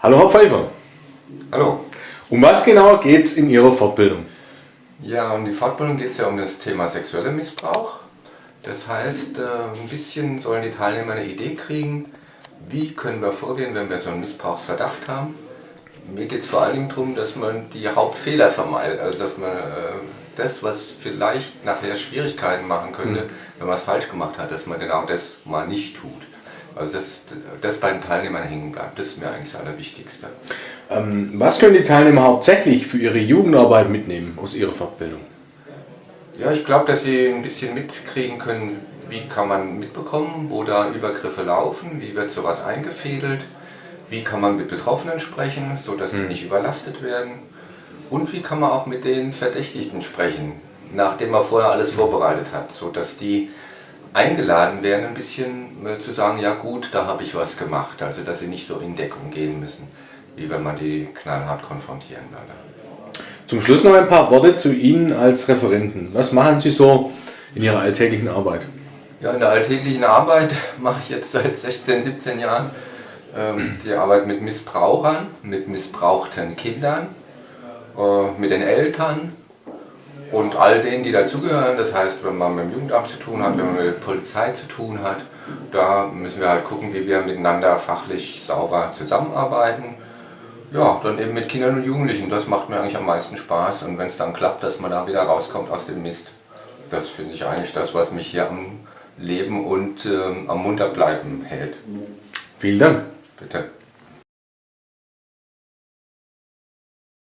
Hallo Herr Pfeiffer. Hallo. Um was genau geht es in Ihrer Fortbildung? Ja, in die Fortbildung geht es ja um das Thema sexueller Missbrauch. Das heißt, ein bisschen sollen die Teilnehmer eine Idee kriegen, wie können wir vorgehen, wenn wir so einen Missbrauchsverdacht haben. Mir geht es vor allen Dingen darum, dass man die Hauptfehler vermeidet, also dass man das, was vielleicht nachher Schwierigkeiten machen könnte, wenn man es falsch gemacht hat, dass man genau das mal nicht tut. Also das bei den Teilnehmern hängen bleibt, das ist mir eigentlich das Allerwichtigste. Was können die Teilnehmer hauptsächlich für ihre Jugendarbeit mitnehmen aus ihrer Fortbildung? Ja, ich glaube, dass sie ein bisschen mitkriegen können, wie kann man mitbekommen, wo da Übergriffe laufen, wie wird sowas eingefädelt, wie kann man mit Betroffenen sprechen, sodass die nicht überlastet werden und wie kann man auch mit den Verdächtigten sprechen, nachdem man vorher alles vorbereitet hat, sodass die eingeladen werden, ein bisschen zu sagen, ja gut, da habe ich was gemacht, also dass sie nicht so in Deckung gehen müssen, wie wenn man die knallhart konfrontieren würde. Zum Schluss noch ein paar Worte zu Ihnen als Referenten. Was machen Sie so in Ihrer alltäglichen Arbeit? Ja, in der alltäglichen Arbeit mache ich jetzt seit 16, 17 Jahren die Arbeit mit Missbrauchern, mit missbrauchten Kindern, mit den Eltern und all denen, die dazugehören. Das heißt, wenn man mit dem Jugendamt zu tun hat, wenn man mit der Polizei zu tun hat, da müssen wir halt gucken, wie wir miteinander fachlich sauber zusammenarbeiten. Ja, dann eben mit Kindern und Jugendlichen, das macht mir eigentlich am meisten Spaß und wenn es dann klappt, dass man da wieder rauskommt aus dem Mist, das finde ich eigentlich das, was mich hier am Leben und am Munterbleiben hält. Vielen Dank. Bitte.